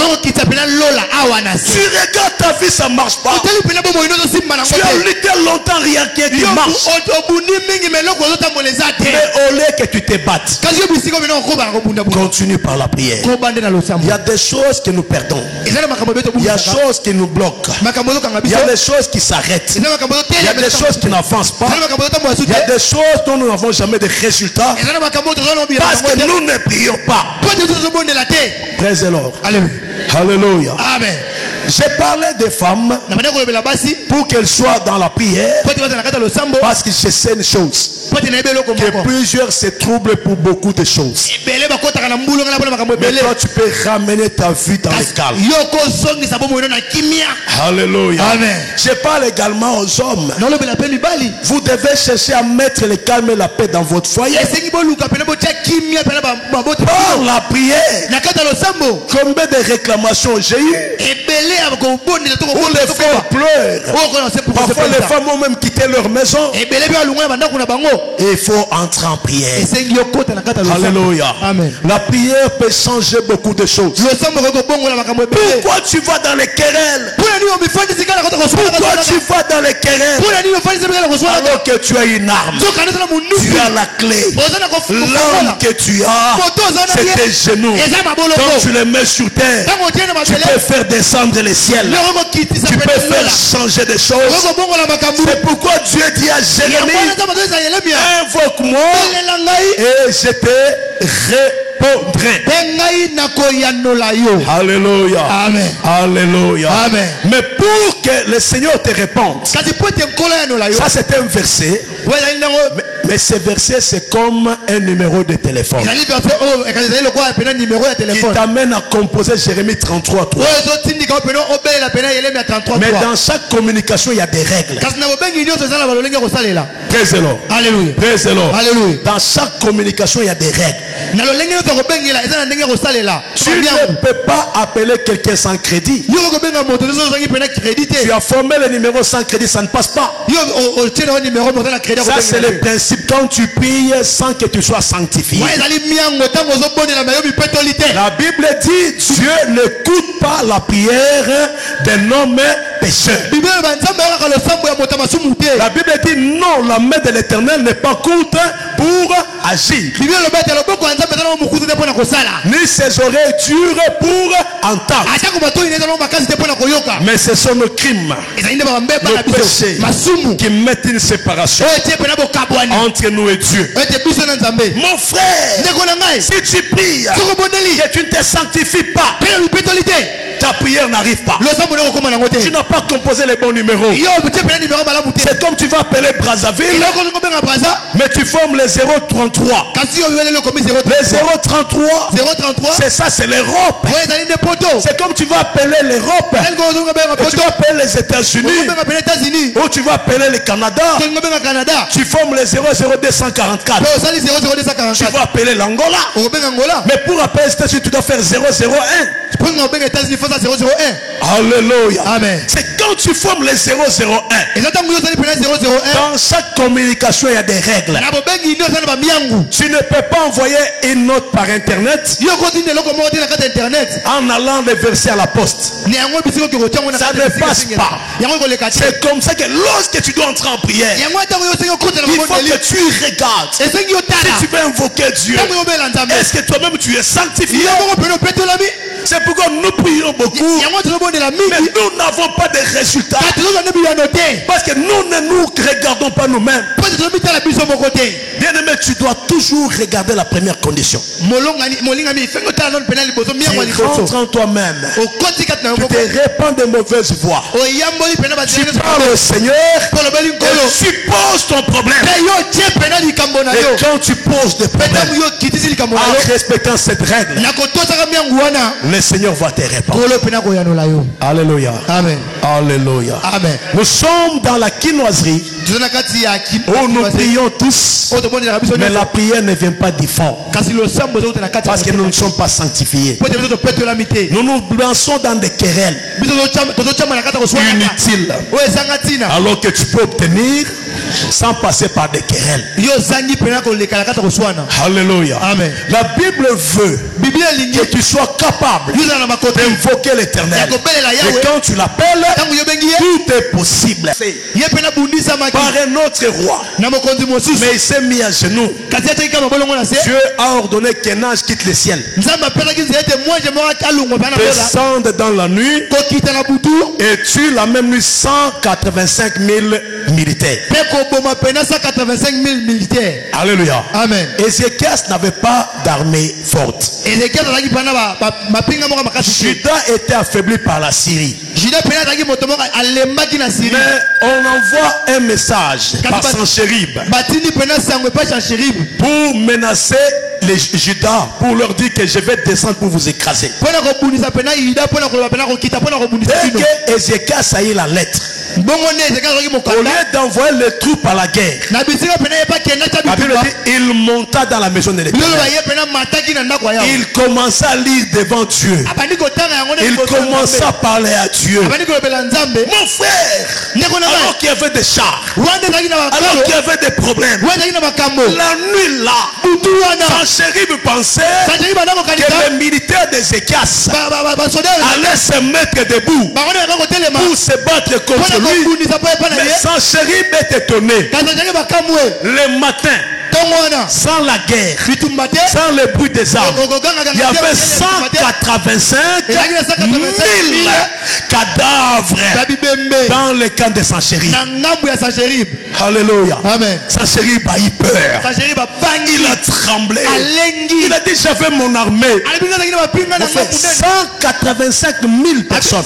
regardes ta vie, ça ne marche pas. Tu as lutté longtemps, rien qui marche. Mais au lieu que tu te battes, continue par la prière. Il y a des choses que nous perdons. Il y a des choses qui nous bloquent. Il y a des choses qui s'arrêtent. Il y a des choses qui n'avancent pas. Il y a des choses dont nous n'avons jamais de résultats parce que nous ne prions pas. Praise the Lord. Alléluia. Amen. J'ai parlé des femmes pour qu'elles soient dans la prière, parce que je sais une chose, que plusieurs se troublent pour beaucoup de choses. Mais toi tu peux ramener ta vie dans le calme. Alléluia. Amen. Je parle également aux hommes. Vous devez chercher à mettre le calme et la paix dans votre foyer par la prière. Combien de réclamations j'ai eu? Où les femmes pleurent. Parfois les femmes ont même quitté leur maison. Et il faut entrer en prière. Alléluia. Amen. La prière peut changer beaucoup de choses. Pourquoi tu vas dans les querelles? Pourquoi tu vas dans les querelles alors que tu as une arme? Tu as la clé. L'arme que tu as, c'est tes genoux. Quand tu les mets sur terre, tu peux faire descendre les ciels. Tu peux faire changer des choses. C'est pourquoi Dieu dit à Jérémie, invoque-moi et je te répondrai. Alléluia. Amen. Alléluia. Amen. Mais pour que le Seigneur te réponde, ça c'est un verset. Mais ce verset c'est comme un numéro de téléphone qui t'amène à composer Jérémie 33:3. Mais dans chaque communication il y a des règles. Praise the Lord. Alléluia. Praise the Lord. Alléluia. Dans chaque communication il y a des règles. Tu ne peux pas appeler quelqu'un sans crédit. Tu as formé le numéro sans crédit, ça ne passe pas. Ça c'est le principe quand tu pries sans que tu sois sanctifié. La Bible dit Dieu n'écoute pas la prière d'un homme pécheur. La Bible dit non, la main de l'Éternel n'est pas courte pour agir, ni ses oreilles dures pour entendre. Mais ce sont nos crimes, nos péchés qui mettent une séparation entre nous et Dieu. Mon frère, si tu pries et tu ne te sanctifies pas, ta prière n'arrive pas. Tu n'as pas composé les bons numéros. C'est comme tu vas appeler Brazzaville, mais tu formes les 033. Les 033, c'est ça, c'est l'Europe. C'est comme tu vas appeler l'Europe, ou tu vas appeler les États-Unis, ou tu vas appeler le Canada. Tu formes les 00244. Tu vas appeler l'Angola. Mais pour appeler les États-Unis, tu dois faire 001. Alléluia. Amen. C'est quand tu formes les 001. Dans chaque communication, il y a des règles. Tu ne peux pas envoyer une note par internet en allant les verser à la poste. Ça ne passe pas. C'est comme ça que lorsque tu dois entrer en prière, il faut que tu regardes. Si tu veux invoquer Dieu, est-ce que toi-même tu es sanctifié? C'est pourquoi nous prions beaucoup, mais nous n'avons pas de résultats. Parce que nous ne nous regardons pas nous-mêmes. Bien-aimé, tu dois toujours regarder la première condition. Tu rentres en toi-même. Tu te répands de mauvaises voix. Tu parles au Seigneur et tu poses ton problème. Et quand tu poses des problèmes en respectant cette règle, le Seigneur va te répondre. Alléluia. Amen. Alléluia. Amen. Nous sommes dans la quinoiserie où nous prions tous, mais la prière ne vient pas du fond parce que nous ne sommes pas sanctifiés. Nous nous lançons dans des querelles inutiles alors que tu peux obtenir sans passer par des querelles. Alléluia. Amen. La Bible veut que tu sois capable d'invoquer l'Éternel. Et quand tu l'appelles, tout est possible. Par un autre roi, mais il s'est mis à genoux. Dieu a ordonné qu'un ange quitte le ciel, descende dans la nuit et tue la même nuit 185 000 militaires. Alléluia. Amen. Ézéchias n'avait pas d'armée forte. Juda était affaibli par la Syrie. Mais on envoie un message par Sanchérib pour menacer les Judas, pour leur dire que je vais descendre pour vous écraser. Dès que Ézéchias a eu la lettre, au lieu d'envoyer les troupes à la guerre, la Bible dit il monta dans la maison de l'Éternel. Il commença à lire devant Dieu. Il commença à parler à Dieu. Mon frère, alors qu'il y avait des chars, alors qu'il y avait des problèmes, la nuit là, Sanchérib pensait que les militaires d'Ézéchias allaient se mettre debout pour se battre contre lui. Mais Sanchérib est étonné. Le matin, sans la guerre, sans le bruit des armes, il y avait 185 000 cadavres dans le camp de Sanchérib. Alléluia. Amen. Sanchérib a eu peur. Il a tremblé. Il a dit j'avais mon armée. 185 000 personnes.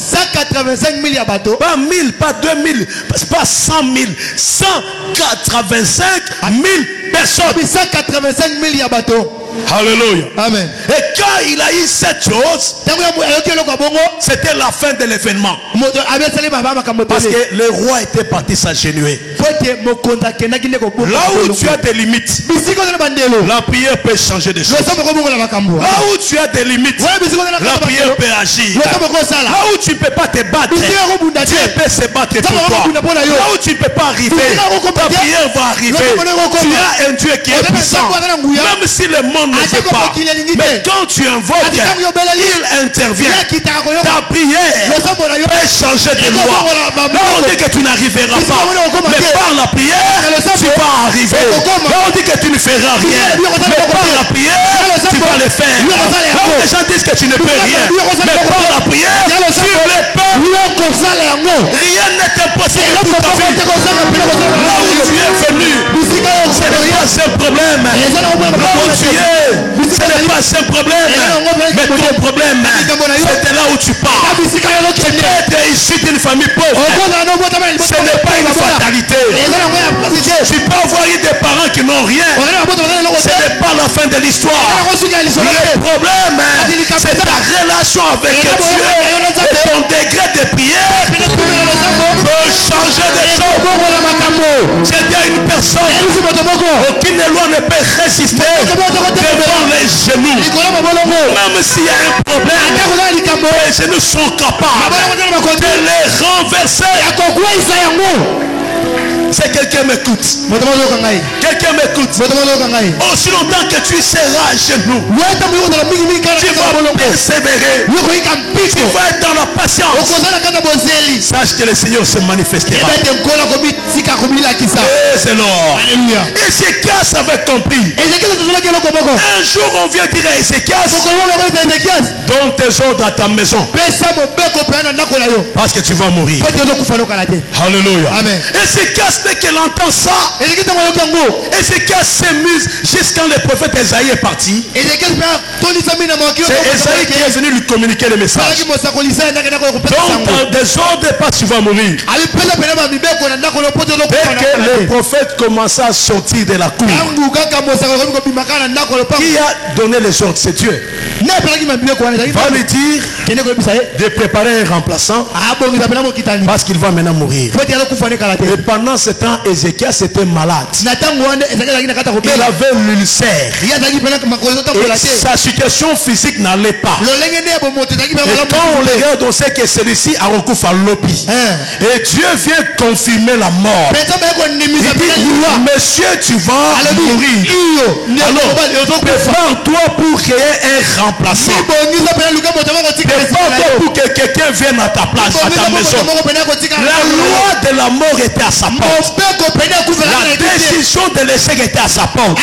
Pas 1000, pas 2000, pas 100 000. 185 000 personnes. 185 000 bateaux. Alléluia. Amen. Et quand il a eu cette chose, c'était la fin de l'événement. Parce que le roi était parti s'agenouiller. Là où tu as des limites, la prière peut changer de choses. Là où tu as des limites, la prière peut agir. Là où tu ne peux pas te battre, Dieu peut se battre pour toi. Là où tu ne peux pas arriver, ta prière va arriver. Tu as un Dieu qui est puissant. Même si le monde ne sait pas, mais quand tu invoques, il intervient. Ta prière peut changer de loi. Là on dit que tu n'arriveras pas, mais par la prière tu vas arriver. Là on dit que tu ne feras rien, mais par la prière tu vas le faire. Là où les gens disent que tu ne peux rien, mais par la prière tu le peux. Rien n'est impossible pour ta vie. Là où tu es venu, ce n'est pas un problème. Là où tu es, ce n'est pas un problème. Mais ton problème, c'était là où où tu pars. Tu peux être issu d'une famille pauvre. Ce n'est pas une fatalité. Tu peux avoir eu des parents qui n'ont rien. Ce n'est pas la fin de l'histoire. Le problème, c'est ta relation avec Dieu et ton degré de prière peut changer des choses. J'ai dit à une personne, aucune loi ne peut résister devant les genoux. Même s'il y a un problème, les genoux sont capables de les renverser. C'est quelqu'un m'écoute. Quelqu'un m'écoute. Aussi longtemps que tu seras à genoux, tu vas persévérer. Tu vas être dans la patience. Sache que le Seigneur se manifestera. C'est l'or. Ézéchias avait compris. Un jour on vient dire à Ézéchias, donne tes ordres à ta maison, parce que tu vas mourir. Alléluia. Amen. Ézéchias, dès qu'elle entend ça, Ézéchias s'est mise jusqu'à quand le prophète Esaïe est parti. C'est Esaïe qui est venu lui communiquer le message. Donc dans des ordres, pas tu vas mourir. Dès que le prophète commença à sortir de la cour, qui a donné les ordres? C'est Dieu. Va lui dire de préparer un remplaçant, parce qu'il va maintenant mourir. Et pendant ce temps, Ézéchias était malade. Il avait l'ulcère. Et sa situation physique n'allait pas. Et quand on regarde, on sait que celui-ci a recours à l'opi. Et Dieu vient confirmer la mort. Il dit, monsieur, tu vas mourir. Alors, prépare-toi pour créer un remplaçant. Prépare-toi pour que quelqu'un vienne à ta place, à ta maison. La loi de la mort était à sa porte. La décision de l'échec était à sa porte.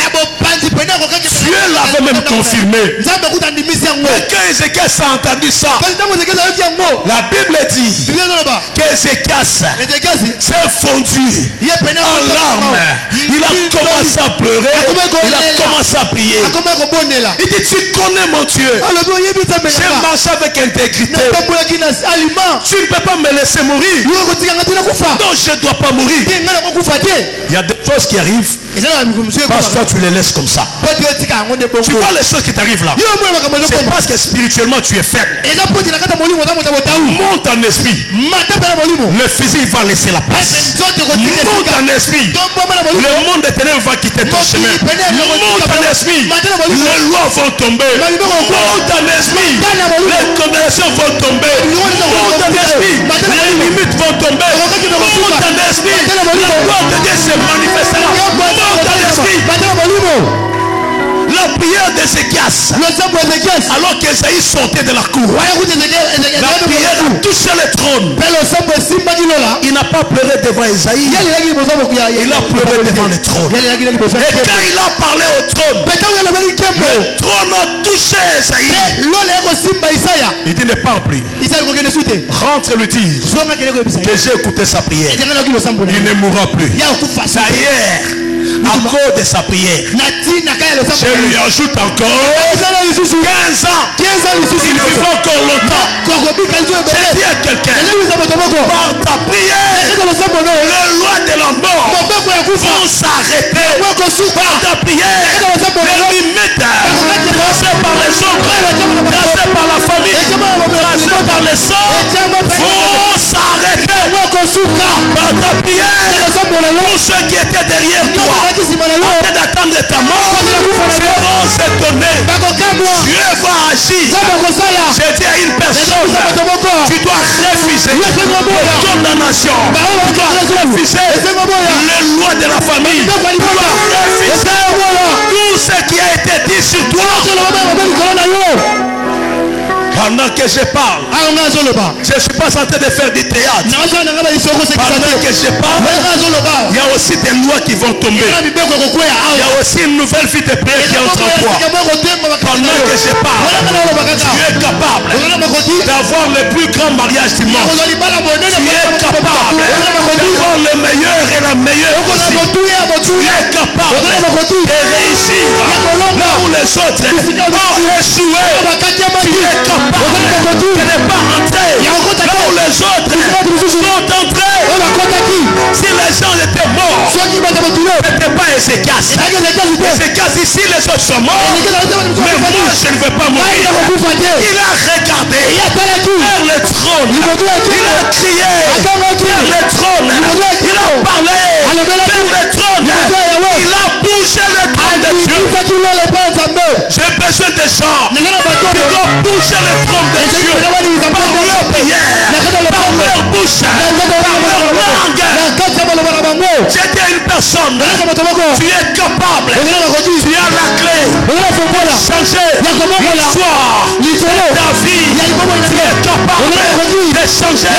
Dieu l'avait même confirmé. Et quand Ézéchias a entendu ça, la Bible dit qu'Ézéchias s'est fondu en larmes. Il a commencé à pleurer. Il a commencé à prier. Il dit, tu connais mon Dieu. J'ai marché avec intégrité. Tu ne peux pas me laisser mourir. Non, je ne dois pas mourir. Il y a des choses qui arrivent parce que toi tu les laisses comme ça. Tu vois les choses qui t'arrivent là, c'est parce que spirituellement tu es faible. Monte en esprit. Le physique va laisser la place. Monte en esprit. Le monde des ténèbres va quitter ton chemin. Monte en esprit. Les lois vont tomber. Monte en esprit. Les condamnations vont tomber. Monte en esprit. Les limites vont tomber. Monte en esprit. La gloire de Dieu se manifestera. Monte en esprit. La prière d'Ézéchias, alors qu'Esaïe sortait de la cour, la prière a touché le trône. Il n'a pas pleuré devant Esaïe, il a pleuré devant le trône. Et quand il a parlé au trône, le trône a touché Esaïe. Il dit, ne parle plus. Rentre et lui dit que j'ai écouté sa prière. Il ne mourra plus. D'ailleurs, à cause de sa prière, je lui ajoute encore 15 ans. Il vivra encore longtemps. J'ai dit à quelqu'un, par ta prière, les lois de la mort vont s'arrêter. Par ta prière, les limites tracées par les autres, tracées par la famille, tracées par les sœurs, vont s'arrêter. Par ta prière, tous ceux qui étaient derrière toi, en train d'attendre ta mort, seront s'étonner. Dieu va agir. J'ai dit à une personne, tu dois refuser les condamnations. Tu dois refuser les lois de la famille. Tu dois refuser tout ce qui a été dit sur toi. Pendant que je parle, je ne suis pas en train de faire du théâtre. Pendant que je parle, il y a aussi des lois qui vont tomber. Il y a aussi une nouvelle vie de prière qui entre en toi. Pendant que je parle, tu es capable d'avoir le plus grand mariage du monde. Tu es capable d'avoir le meilleur et la meilleure aussi. Tu es capable de réussir là où les autres ont échoué. Tu es capable de ne pas rentrer là où les autres sont entrés. Si les gens étaient morts, n'était pas Ézéchias. Ézéchias ici, les autres sont morts. Mais moi, je ne veux pas mourir. Il a regardé vers le trône. Il a crié vers le trône. Il a parlé vers le trône. Il a bougé le trône de Dieu. J'ai besoin de gens qui doivent bouger le trône de Dieu par leur prière, par leur bouche, par leur langue. J'ai dit à une personne, tu es capable, tu as la clé pour changer l'histoire de ta vie. Tu es capable de changer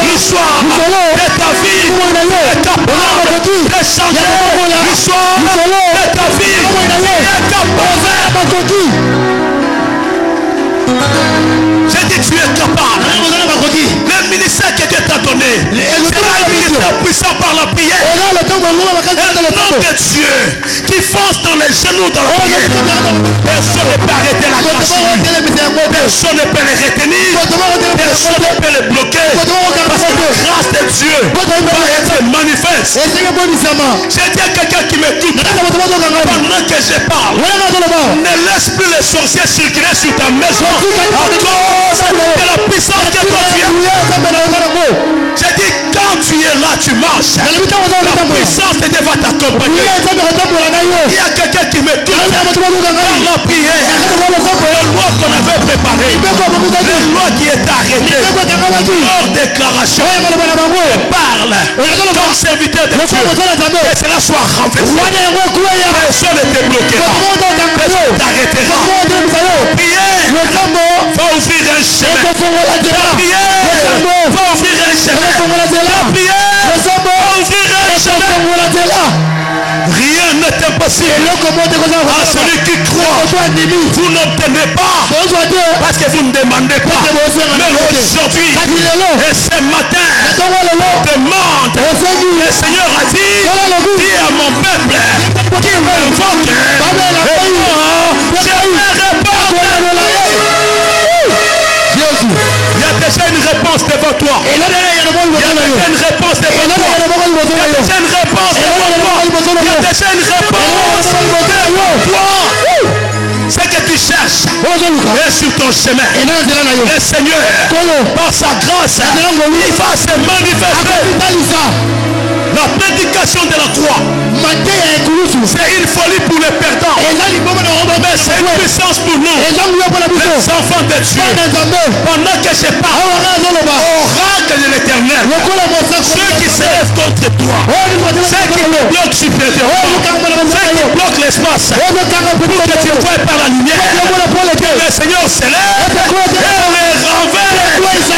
l'histoire de ta vie. Tu es capable de changer l'histoire de ta vie. Tu es capable. J'ai dit tu es capable. Le ministère que Dieu t'a donné, c'est un ministère puissant par la prière. Le nom de Dieu qui fonce dans les genoux dans la prière. Personne ne peut arrêter la grâce. Personne ne peut les retenir. Personne ne peut les bloquer. Parce que la grâce de Dieu va être manifeste. J'ai dit à quelqu'un qui m'écoute, pendant que je parle, ne laisse plus les sorciers circuler sur ta maison à cause de la puissance que toi tu as. J'ai dit quand tu es là, tu marches. La puissance de Dieu va t'accompagner. Il y a quelqu'un qui m'écoute par la prière. La loi qu'on avait préparée, la loi qui est arrêtée, hors déclaration, parle comme serviteur de Dieu. Que cela soit renversé. Personne ne te bloquera. Personne ne t'arrêtera. Prière va ouvrir un chemin. La prière va ouvrir un chemin. La prière va ouvrir un chemin. Rien n'est impossible à celui qui croit. Vous n'obtenez pas parce que vous ne demandez pas. Mais aujourd'hui et ce matin, demande. Le Seigneur a dit, dis à mon peuple qui m'invoque et moi je vais répondre. Il y a déjà une réponse devant toi. Il y a déjà une réponse devant toi. Il y a déjà une réponse devant toi. Il y a déjà une réponse devant toi. Ce que tu cherches est sur ton chemin. Le Seigneur, par sa grâce, il va se manifester. La prédication de la croix, c'est une folie pour les perdants, mais c'est une puissance pour nous, les enfants de Dieu. Pendant que je parle, oracle de l'Éternel, ceux qui se lèvent contre toi, ceux qui te bloquent supérieurement, ceux qui bloquent l'espace pour que tu vois par la lumière, que le Seigneur se lève et les renverse.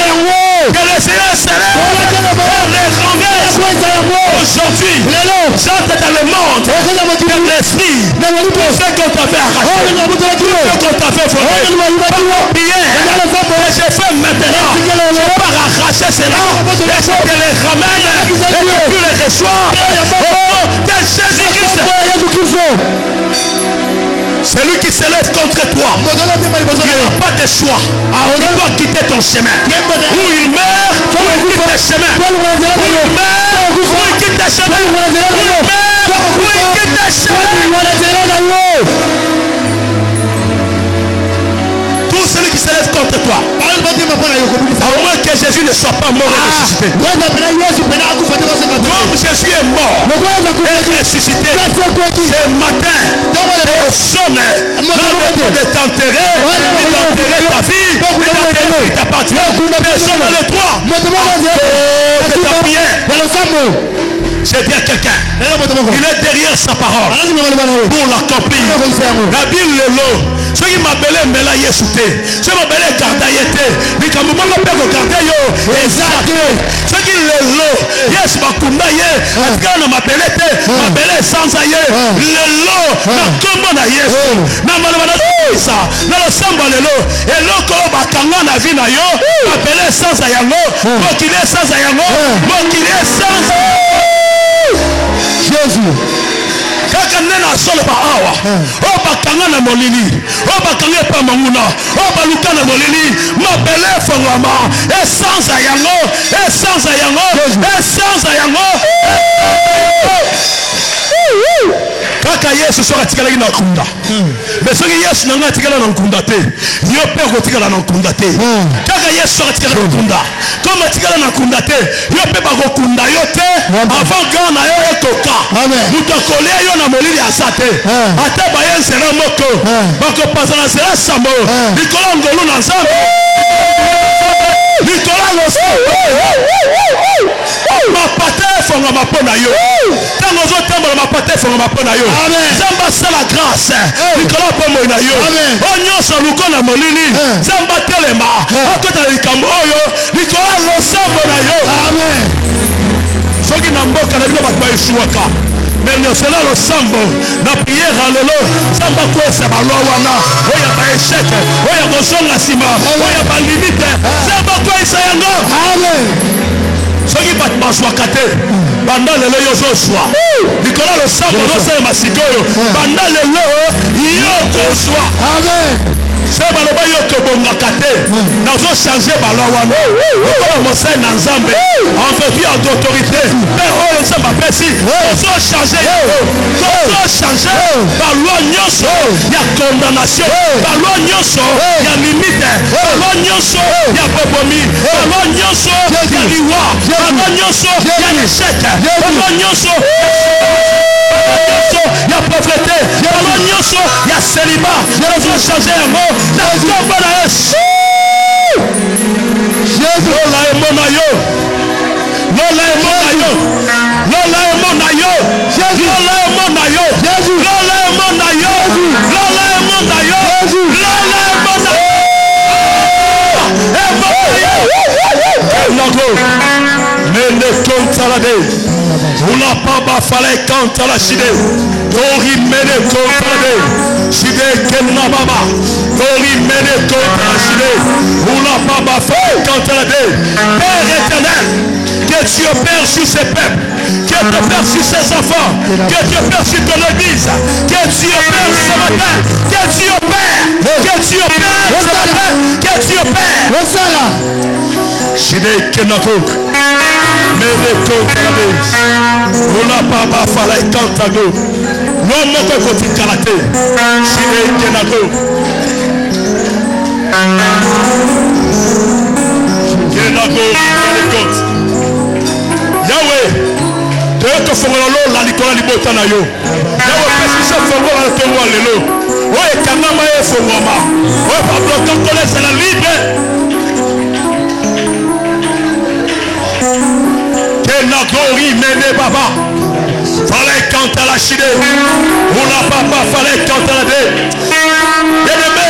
Que le Seigneur se lève et les renverse. Aujourd'hui, j'entre dans le monde de l'esprit. Tout ce qu'on t'avait arraché, tout ce qu'on t'avait volé, par la prière, et je fais maintenant, je pars arracher cela, et je te les ramène, et que tu les reçois, au nom de Jésus-Christ. Celui qui se lève contre toi, il n'a pas de choix. Il doit quitter ton chemin. Ou il meurt, ou il quitte le chemin. Ou il meurt, ou il quitte le chemin. Ou il meurt, ou il quitte le chemin. Tout celui qui se lève contre toi, à moins que Jésus ne soit pas mort et ressuscité. Comme Jésus est mort et ressuscité, ce matin, personne ne t'enterrer, ni d'enterrer ta vie, ni d'enterrer ta partie. Personne n'a le droit de ta prière. J'ai dit à quelqu'un, il est derrière sa parole pour l'accomplir. La Bible le lot. Ce qui m'a belé mais là Yesu te. Ce qui m'a belé garda yete. Mais quand vous m'avez pas garder yo, exact. Ce qui le lo, yes bakunda ye. Atika na mabele te, mabele sans aye. Le lo na kombo na Yesu. Na malabana ça. Na le samba le lo. Et lo ko bakanga na vie na yo. Mabele sans ayango. Moi qui est sans ayango. Moi qui est sans Jésus. Kaka nena solo ba awa. O bakanga na molili. O bakanga pa manguna. O baluka na molili. Mabele fongama. Essence ayango. Essence ayango. Essence ayango. Kaka Yesu sera tikala na kunda. Mais ce que Yesu n'a tikala na kunda te. Yo pe ko tikala na kunda te. Kaka Yesu sera tikala na kunda. Comme tikala na kunda te. Yo pe ba ko kunda yo te. Avant quand na yo etoka. Muto kolea yo na molili asate. Ate ba yensera moko. Ba ko pasana sera samo. Nikola ngolo na nzambe. Nikola lo so. Ma pate fonga mapona yo. Tango zo tambola ma pate fonga mapona yo. Zamba sala grâce. Nikola pomo na yo. Onyo so luko na molili. Zamba telema. Akota likambo oyo. Nikola lo sambo na yo. Amen. Soki na mboka na bino batwa eshuaka. Mais le cela le sambo na prière alelo samba kwesa balwana oya ba échec oya bosonga sima oya ba limite samba kwesa yango. Amen. Soki bat maswaka te banda lelo yo zoswa nikola le sambo no sema masikoyo banda lelo yo kozwa. Amen. C'est baloba yo kobonga kate nazo changer balwana okola mosai na nzambe en vertu d'autorité mais oyo nzambe apesi ozo changer ozo changer balwa nyonso ya condamnation balwa nyonso ya limite balwa nyonso ya bobomi balwa nyonso ya liwa balwa nyonso ya échec balwa nyonso ya pauvreté balwa nyonso ya célibat ozo changer yango na kombo na Yesu. Lola emona yo. Lola emona yo. Lola emona yo. Lola emona yo. Lola emona yo. Lola emona yo. Lola emona yo. Mene kontalade. Ula paba fale kantala shide. Tori mene kontalade. Shide kenna baba. Tori mene kontala shide. Ula paba fale kantalade. Père éternel, que tu opères sur ces peuples, que tu opères sur ces enfants, que tu opères sur ton église, que tu opères ce matin, que tu opères ce matin, que tu opères. Shide kenna kok. Mene kontalade. Ula paba fale kantago. Non moko koti kalate. Shide kenna kok. Yahweh, tu es que fongola lo la likola libota na yo. Yahweh, parce que ça fongola le tongo lelo. Oye kanama e fongoma. Oye Pablo Cantole c'est la libre. Kenagori mene baba. Fallait canter la chide. On n'a pas fallait canter la dé. Bien-aimé.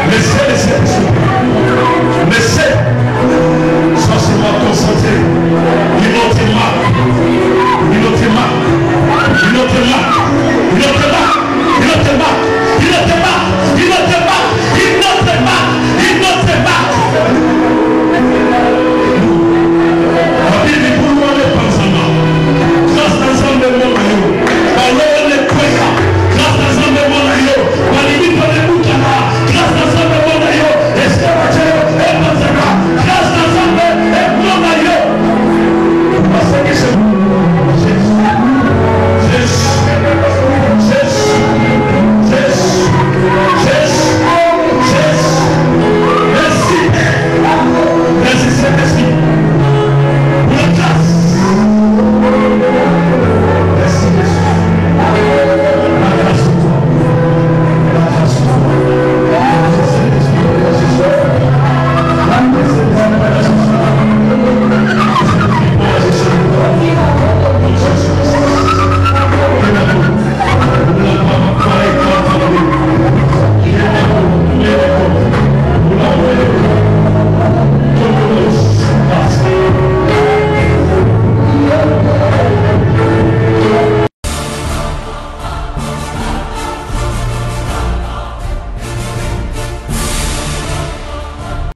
Laissez.